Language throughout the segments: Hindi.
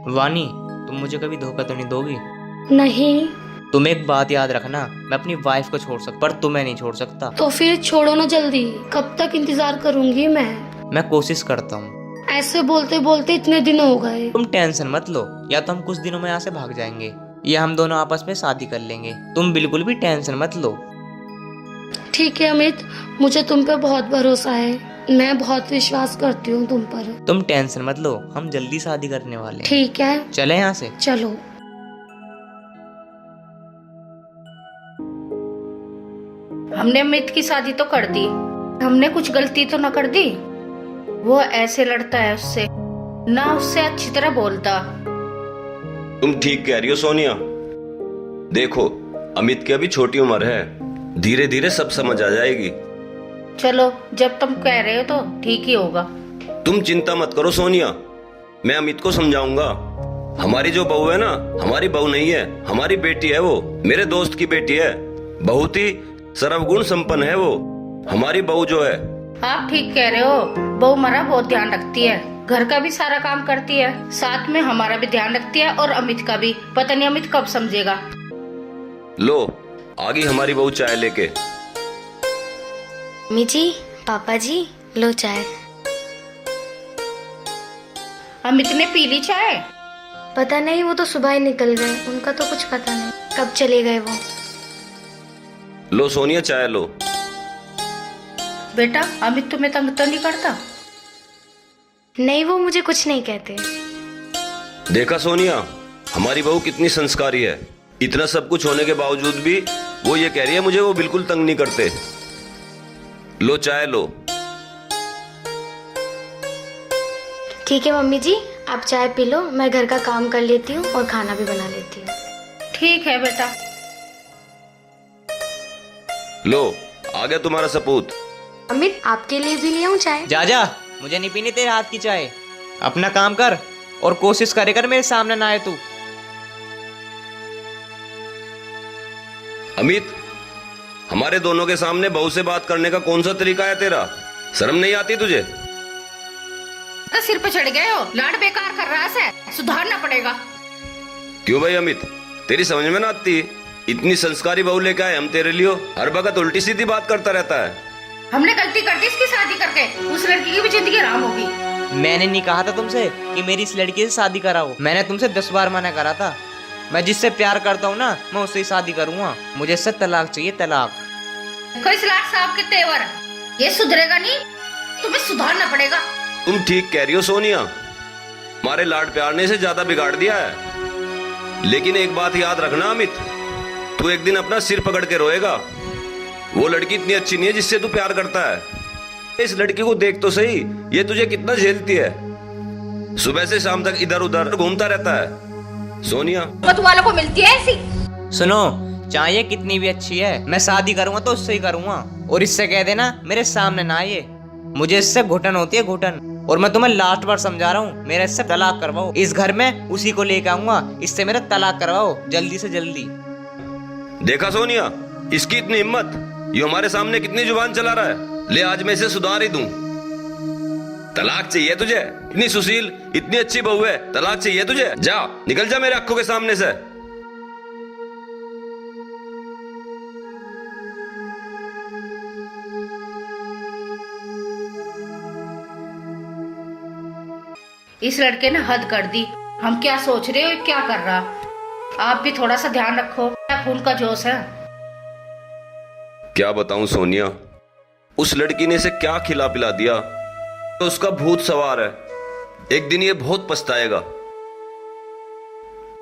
वानी, तुम मुझे कभी धोखा तो नहीं दोगी? नहीं। तुम एक बात याद रखना, मैं अपनी वाइफ को छोड़ सकता पर तुम्हें नहीं छोड़ सकता। तो फिर छोड़ो ना जल्दी, कब तक इंतजार करूंगी मैं कोशिश करता हूँ। ऐसे बोलते बोलते इतने दिन हो गए। तुम टेंशन मत लो, या तो हम कुछ दिनों में यहाँ से भाग जाएंगे या हम दोनों आपस में शादी कर लेंगे। तुम बिल्कुल भी टेंशन मत लो। ठीक है अमित, मुझे तुम पे बहुत भरोसा है, मैं बहुत विश्वास करती हूँ तुम पर। तुम टेंशन मत लो, हम जल्दी शादी करने वाले हैं। ठीक है, चले यहाँ से। चलो। हमने अमित की शादी तो कर दी, हमने कुछ गलती तो न कर दी। वो ऐसे लड़ता है उससे, ना उससे अच्छी तरह बोलता। तुम ठीक कह रही हो सोनिया। देखो, अमित की अभी छोटी उम्र है, धीरे धीरे सब समझ आ जाएगी। चलो, जब तुम कह रहे हो तो ठीक ही होगा। तुम चिंता मत करो सोनिया, मैं अमित को समझाऊंगा। हमारी जो बहू है ना, हमारी बहू नहीं है, हमारी बेटी है। वो मेरे दोस्त की बेटी है, बहुत ही सर्वगुण संपन्न है वो हमारी बहू जो है। आप ठीक कह रहे हो, बहू हमारा बहुत ध्यान रखती है, घर का भी सारा काम करती है, साथ में हमारा भी ध्यान रखती है और अमित का भी। पता नहीं अमित कब समझेगा। लो, आ गई हमारी बहू चाय लेके। मम्मी जी, पापा जी, लो चाय। अमित ने पी ली चाय? पता नहीं, वो तो सुबह ही निकल गए, उनका तो कुछ पता नहीं कब चले गए वो। लो सोनिया, चाय लो। बेटा, अमित तुम्हें तंग तो नहीं करता? नहीं, वो मुझे कुछ नहीं कहते। देखा सोनिया, हमारी बहू कितनी संस्कारी है। इतना सब कुछ होने के बावजूद भी वो ये कह रही है मुझे वो बिल्कुल तंग नहीं करते। लो चाय लो। ठीक है मम्मी जी, आप चाय पी लो, मैं घर का काम कर लेती हूँ और खाना भी बना लेती हूँ। ठीक है बेटा। लो, आ गया तुम्हारा सपूत। अमित, आपके लिए भी ले आऊं चाय? जा जा, मुझे नहीं पीनी तेरे हाथ की चाय। अपना काम कर और कोशिश करे कर मेरे सामने ना आए तू। अमित, हमारे दोनों के सामने बहू से बात करने का कौन सा तरीका है तेरा? शर्म नहीं आती तुझे? तो सिर पे चढ़ गए हो, लाड बेकार कर रहा है, सुधारना पड़ेगा। क्यों भाई अमित, तेरी समझ में ना आती? इतनी संस्कारी बहू लेके आए हम तेरे लिए, हर वक्त उल्टी सीधी बात करता रहता है। हमने गलती कर दी इसकी शादी करके, उस लड़की की भी जिंदगी आराम होगी। मैंने नहीं कहा था तुमसे कि मेरी इस लड़की से शादी कराओ। मैंने तुमसे 10 बार मना करा था। मैं जिससे प्यार करता हूँ ना, मैं उससे ही शादी करूंगा। मुझे इससे तलाक चाहिए, तलाक। कोई सलाह साहब के तेवर, ये सुधरेगा नहीं, तुम्हें सुधारना पड़ेगा। तुम ठीक कह रही हो सोनिया, हमारे लाड प्यार ने इसे ज्यादा बिगाड़ दिया है। लेकिन एक बात याद रखना अमित, तू एक दिन अपना सिर पकड़ के रोएगा। वो लड़की इतनी अच्छी नहीं है जिससे तू प्यार करता है। इस लड़की को देख तो सही, ये तुझे कितना झेलती है। सुबह से शाम तक इधर उधर घूमता रहता है। सोनिया, मत वालों को मिलती है ऐसी। सुनो, चाहे ये कितनी भी अच्छी है, मैं शादी करूंगा तो उससे ही करूंगा। और इससे कह देना मेरे सामने ना आइए, मुझे इससे घुटन होती है, घुटन। और मैं तुम्हें लास्ट बार समझा रहा हूँ, मेरे इससे तलाक करवाओ। इस घर में उसी को लेकर आऊंगा, इससे मेरा तलाक करवाओ जल्दी से जल्दी। देखा सोनिया, इसकी इतनी हिम्मत, ये हमारे सामने कितनी जुबान चला रहा है। ले, आज मैं इसे सुधार ही दूं। तलाक चाहिए तुझे? इतनी सुशील, इतनी अच्छी बहू है, तलाक चाहिए तुझे? जा, निकल जा मेरे आंखों के सामने से। इस लड़के ने हद कर दी। हम क्या सोच रहे हो, क्या कर रहा। आप भी थोड़ा सा ध्यान रखो, क्या खून का जोश है। क्या बताऊं सोनिया, उस लड़की ने इसे क्या खिला पिला दिया, तो उसका भूत सवार है। एक दिन ये बहुत पछताएगा,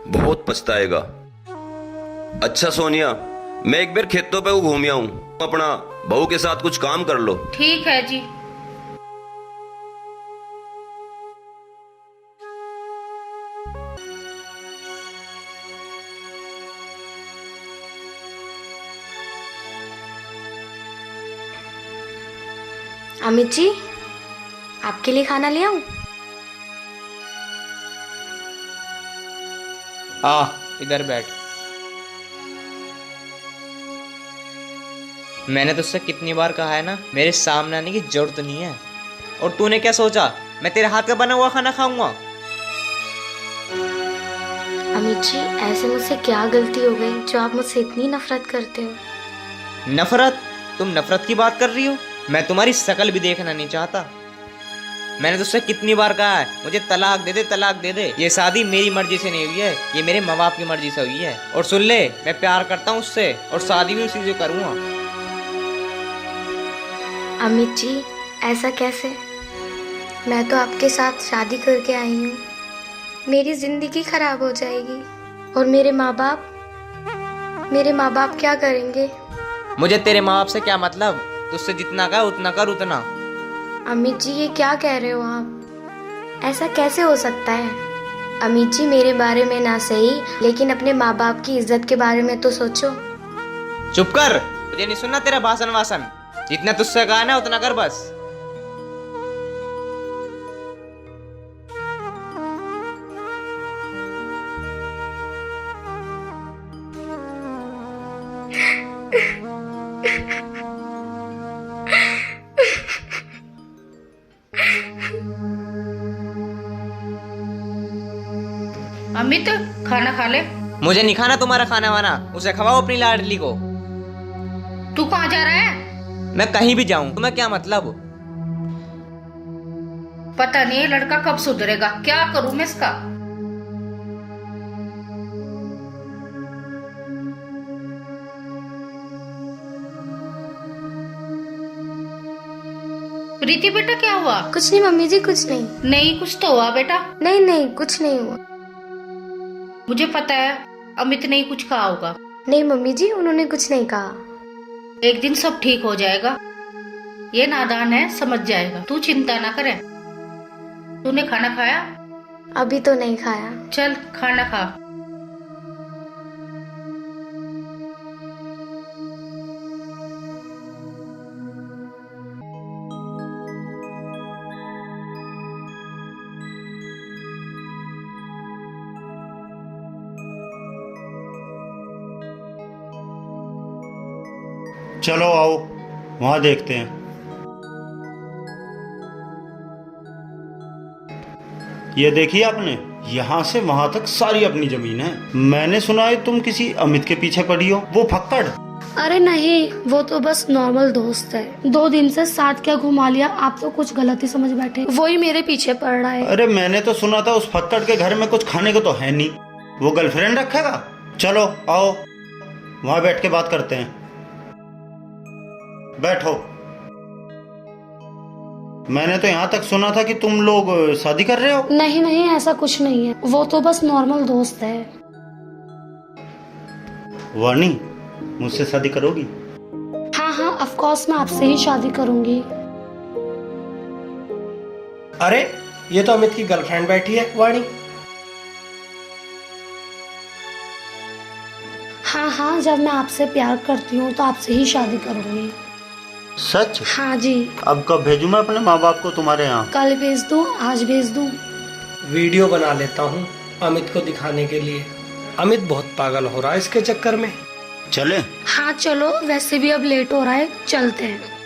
बहुत पछताएगा। अच्छा सोनिया, मैं एक बार खेतों पे घूम आऊं, अपना बहू के साथ कुछ काम कर लो। ठीक है जी। अमित जी, आपके लिए खाना ले आऊं? आ, इधर बैठ। मैंने तुझसे कितनी बार कहा है ना, मेरे सामने आने की जरूरत नहीं है। और तूने क्या सोचा, मैं तेरे हाथ का बना हुआ खाना खाऊंगा? अमित जी, ऐसे मुझसे क्या गलती हो गई जो आप मुझसे इतनी नफरत करते हो? नफरत? तुम नफरत की बात कर रही हो? मैं तुम्हारी शकल भी देखना नहीं चाहता। मैंने तुझसे कितनी बार कहा है मुझे तलाक दे दे, तलाक दे दे। ये शादी मेरी मर्जी से नहीं हुई है, ये मेरे माँ बाप की मर्जी से हुई है। और सुन ले, मैं प्यार करता हूँ उससे और शादी भी उसी से करूँगा। अमित जी, ऐसा कैसे? मैं तो आपके साथ शादी करके आई हूँ। मेरी जिंदगी खराब हो जाएगी और मेरे माँ बाप क्या करेंगे? मुझे तेरे माँ बाप से क्या मतलब? तुझसे जितना कहा उतना कर, उतना। अमित जी, ये क्या कह रहे हो आप? ऐसा कैसे हो सकता है? अमित जी, मेरे बारे में ना सही, लेकिन अपने माँ बाप की इज्जत के बारे में तो सोचो। चुप कर, मुझे नहीं सुनना तेरा भाषण वासन। जितना तुझसे कहा ना उतना कर बस। अमित, खाना खा ले। मुझे नहीं खाना तुम्हारा खाना वाना, उसे खवाओ अपनी लाडली को। तू कहाँ जा रहा है? मैं कहीं भी जाऊं तुम्हें क्या मतलब? पता नहीं ये लड़का कब सुधरेगा, क्या करूं मैं इसका। प्रीति बेटा, क्या हुआ? कुछ नहीं मम्मी जी, कुछ नहीं। नहीं, कुछ तो हुआ बेटा। नहीं, कुछ नहीं हुआ। मुझे पता है अमित ने ही कुछ कहा होगा। नहीं मम्मी जी, उन्होंने कुछ नहीं कहा। एक दिन सब ठीक हो जाएगा। ये नादान है, समझ जाएगा। तू चिंता ना करे। तूने खाना खाया? अभी तो नहीं खाया। चल खाना खा। चलो आओ, वहां देखते हैं। ये देखिए आपने, यहाँ से वहां तक सारी अपनी जमीन है। मैंने सुना है तुम किसी अमित के पीछे पड़ी हो, वो फक्कड़। अरे नहीं, वो तो बस नॉर्मल दोस्त है। 2 दिन से साथ क्या घुमा लिया, आप तो कुछ गलत ही समझ बैठे। वो ही मेरे पीछे पड़ रहा है। अरे मैंने तो सुना था उस फक्कड़ के घर में कुछ खाने को तो है नहीं, वो गर्लफ्रेंड रखेगा। चलो आओ, वहां बैठ के बात करते हैं। बैठो। मैंने तो यहाँ तक सुना था कि तुम लोग शादी कर रहे हो। नहीं, ऐसा कुछ नहीं है। वो तो बस नॉर्मल दोस्त है। वानी, मुझसे शादी करोगी? हाँ, ऑफ कोर्स मैं आपसे ही शादी करूंगी। अरे ये तो अमित की गर्लफ्रेंड बैठी है, वाणी। हाँ, जब मैं आपसे प्यार करती हूँ तो आपसे ही शादी करूंगी। सच? हाँ जी। अब कब भेजूं मैं अपने माँ बाप को तुम्हारे यहाँ? कल भेज दूँ, आज भेज दूँ? वीडियो बना लेता हूँ अमित को दिखाने के लिए। अमित बहुत पागल हो रहा है इसके चक्कर में। चले? हाँ चलो, वैसे भी अब लेट हो रहा है, चलते हैं।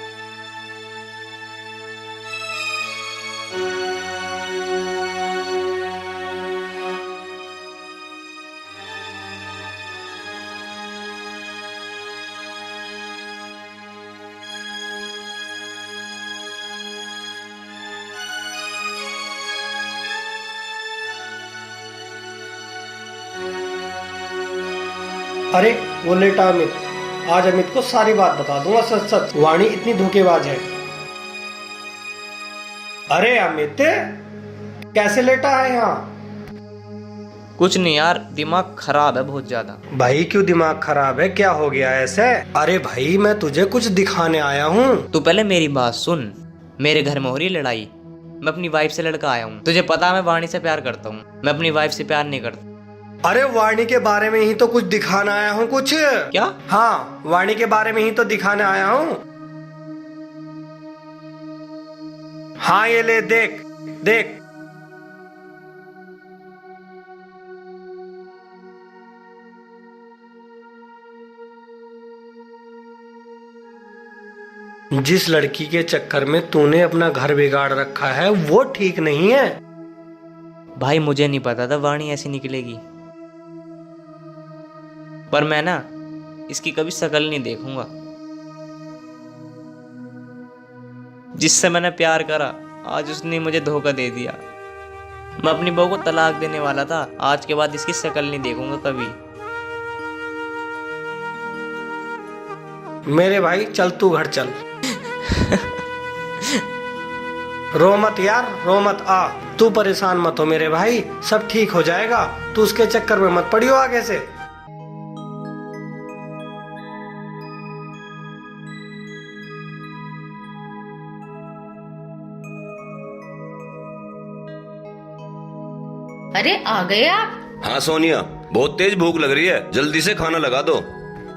अरे वो लेटा अमित। आज अमित को सारी बात बता दूंगा, सच सच। वाणी इतनी धोखेबाज है। अरे अमित, कैसे लेटा है यहाँ? कुछ नहीं यार, दिमाग खराब है बहुत ज्यादा। भाई क्यों दिमाग खराब है, क्या हो गया ऐसे? अरे भाई मैं तुझे कुछ दिखाने आया हूँ। तू पहले मेरी बात सुन। मेरे घर में हो रही है लड़ाई। मैं अपनी वाइफ से लड़का आया हूँ। तुझे पता है मैं वाणी से प्यार करता हूँ, मैं अपनी वाइफ से प्यार नहीं करता। अरे वाणी के बारे में ही तो कुछ दिखाने आया हूँ। कुछ क्या? हाँ, वाणी के बारे में ही तो दिखाने आया हूँ। हाँ ये ले, देख देख। जिस लड़की के चक्कर में तूने अपना घर बिगाड़ रखा है वो ठीक नहीं है। भाई मुझे नहीं पता था वाणी ऐसी निकलेगी। पर मैं ना इसकी कभी शक्ल नहीं देखूंगा। जिससे मैंने प्यार करा आज उसने मुझे धोखा दे दिया। मैं अपनी बहू को तलाक देने वाला था, आज के बाद इसकी शक्ल नहीं देखूंगा कभी। मेरे भाई चल तू घर चल। रो मत यार, रो मत, आ तू परेशान मत हो मेरे भाई, सब ठीक हो जाएगा। तू उसके चक्कर में मत पड़ियो आगे से। अरे आ गए आप? हाँ सोनिया, बहुत तेज भूख लग रही है, जल्दी से खाना लगा दो।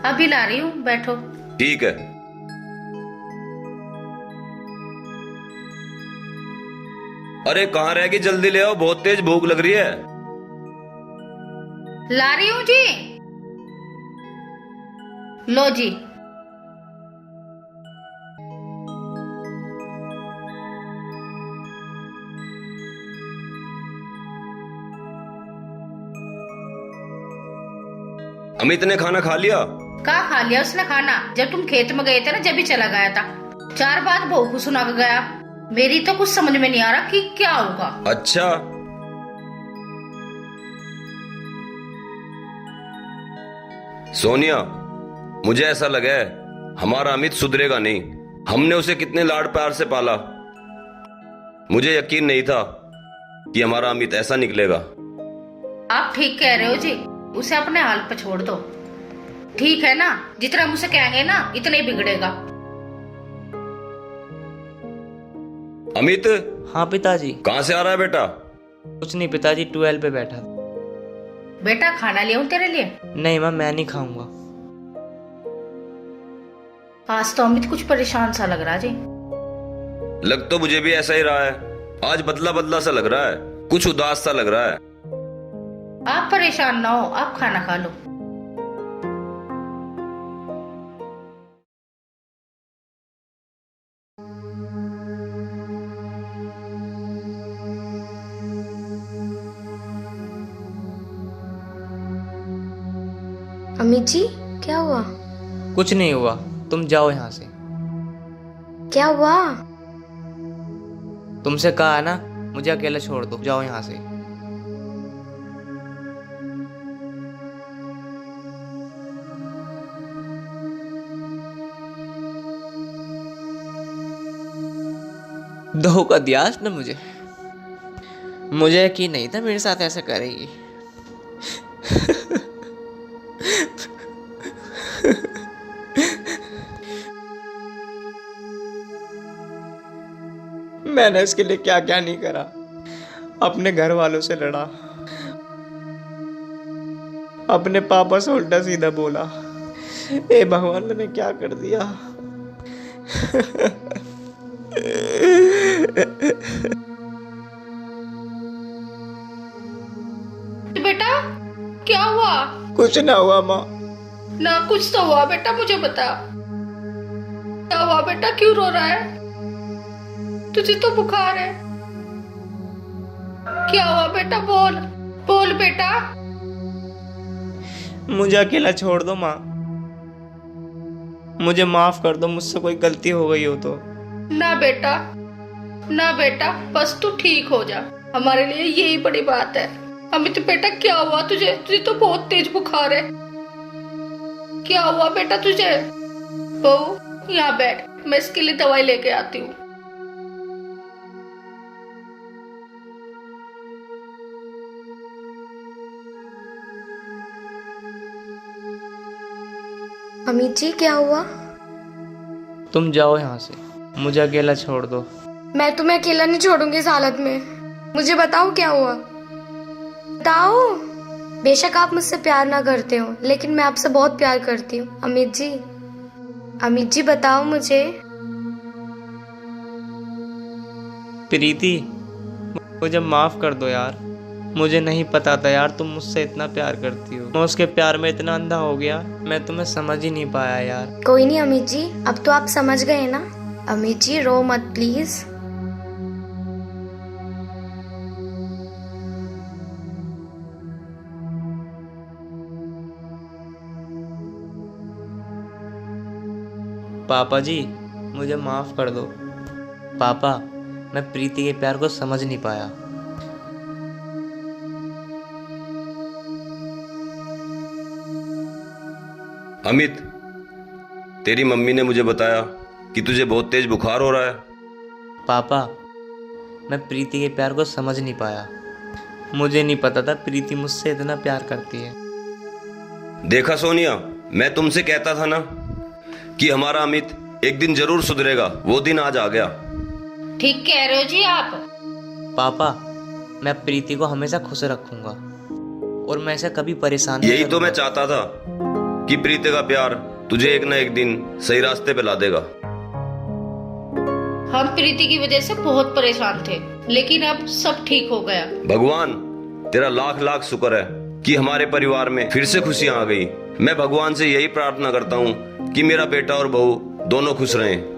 अभी ला रही हूँ, बैठो। ठीक है। अरे कहाँ रह गई, जल्दी ले आओ, बहुत तेज भूख लग रही है। ला रही हूँ जी। लो जी। अमित ने खाना खा लिया? कहाँ खा लिया उसने खाना? जब तुम खेत में गए थे ना, जब ही चला गया था। 4 बात बहू को सुना के गया। मेरी तो कुछ समझ में नहीं आ रहा कि क्या होगा। अच्छा, सोनिया मुझे ऐसा लगा है हमारा अमित सुधरेगा नहीं। हमने उसे कितने लाड प्यार से पाला, मुझे यकीन नहीं था कि हमारा अमित ऐसा निकलेगा। आप ठीक कह रहे हो जी, उसे अपने हाल पे छोड़ दो। ठीक है ना, जितना हम उसे कहेंगे ना इतना ही बिगड़ेगा। अमित। हाँ पिताजी। कहाँ से आ रहा है बेटा? कुछ नहीं पिताजी, 12 पे बैठा। बेटा खाना ले आऊं तेरे लिए? नहीं माँ, मैं नहीं खाऊंगा। आज तो अमित कुछ परेशान सा लग रहा जी। लग तो मुझे भी ऐसा ही रहा है, आज बदला बदला सा लग रहा है, कुछ उदास सा लग रहा है। आप परेशान ना हो, आप खाना खा लो। अमित जी क्या हुआ? कुछ नहीं हुआ, तुम जाओ यहाँ से। क्या हुआ? तुमसे कहा है ना, मुझे अकेला छोड़ दो, जाओ यहाँ से। धोखा दिया उसने मुझे यकीन नहीं था मेरे साथ ऐसा करेगी। मैंने इसके लिए क्या क्या नहीं करा, अपने घर वालों से लड़ा, अपने पापा से उल्टा सीधा बोला। ए भगवान, मैंने क्या कर दिया। बेटा क्या हुआ? कुछ ना हुआ माँ। ना कुछ तो हुआ बेटा, मुझे बता क्या हुआ बेटा, क्यों रो रहा है? तुझे तो बुखार है। क्या हुआ बेटा, बोल बोल बेटा। मुझे अकेला छोड़ दो माँ, मुझे माफ कर दो, मुझसे कोई गलती हो गई हो तो। ना बेटा, ना बेटा, बस तू ठीक हो जा, हमारे लिए यही बड़ी बात है। अमित बेटा क्या हुआ तुझे? तुझे तो बहुत तेज बुखार है। क्या हुआ बेटा तुझे? बहू यहाँ बैठ, मैं इसके लिए दवाई लेके आती हूँ। अमित जी क्या हुआ? तुम जाओ यहाँ से, मुझे अकेला छोड़ दो। मैं तुम्हें अकेला नहीं छोड़ूंगी इस हालत में। मुझे बताओ क्या हुआ, बताओ। बेशक आप मुझसे प्यार ना करते हो, लेकिन मैं आपसे बहुत प्यार करती हूँ। अमित जी, अमित जी बताओ मुझे। प्रीति, मुझे माफ कर दो यार, मुझे नहीं पता था यार तुम मुझसे इतना प्यार करती हो। मैं उसके प्यार में इतना अंधा हो गया, मैं तुम्हें समझ ही नहीं पाया यार। कोई नहीं अमित जी, अब तो आप समझ गए ना। अमित जी रो मत प्लीज। पापा जी मुझे माफ कर दो। पापा मैं प्रीति के प्यार को समझ नहीं पाया। अमित, तेरी मम्मी ने मुझे बताया कि तुझे बहुत तेज बुखार हो रहा है। पापा मैं प्रीति के प्यार को समझ नहीं पाया। मुझे नहीं पता था प्रीति मुझसे इतना प्यार करती है। देखा सोनिया, मैं तुमसे कहता था ना कि हमारा अमित एक दिन जरूर सुधरेगा। वो दिन आज आ गया। ठीक कह रहे हो जी आप। पापा मैं प्रीति को हमेशा खुश रखूंगा और मैं इसे कभी परेशान नहीं यही तो मैं करूंगा। चाहता था कि प्रीति का प्यार तुझे एक ना एक दिन सही रास्ते पे ला देगा। हम प्रीति की वजह से बहुत परेशान थे, लेकिन अब सब ठीक हो गया। भगवान तेरा लाख लाख शुक्र है कि हमारे परिवार में फिर से खुशियां आ गई। मैं भगवान से यही प्रार्थना करता हूँ कि मेरा बेटा और बहू दोनों खुश रहें।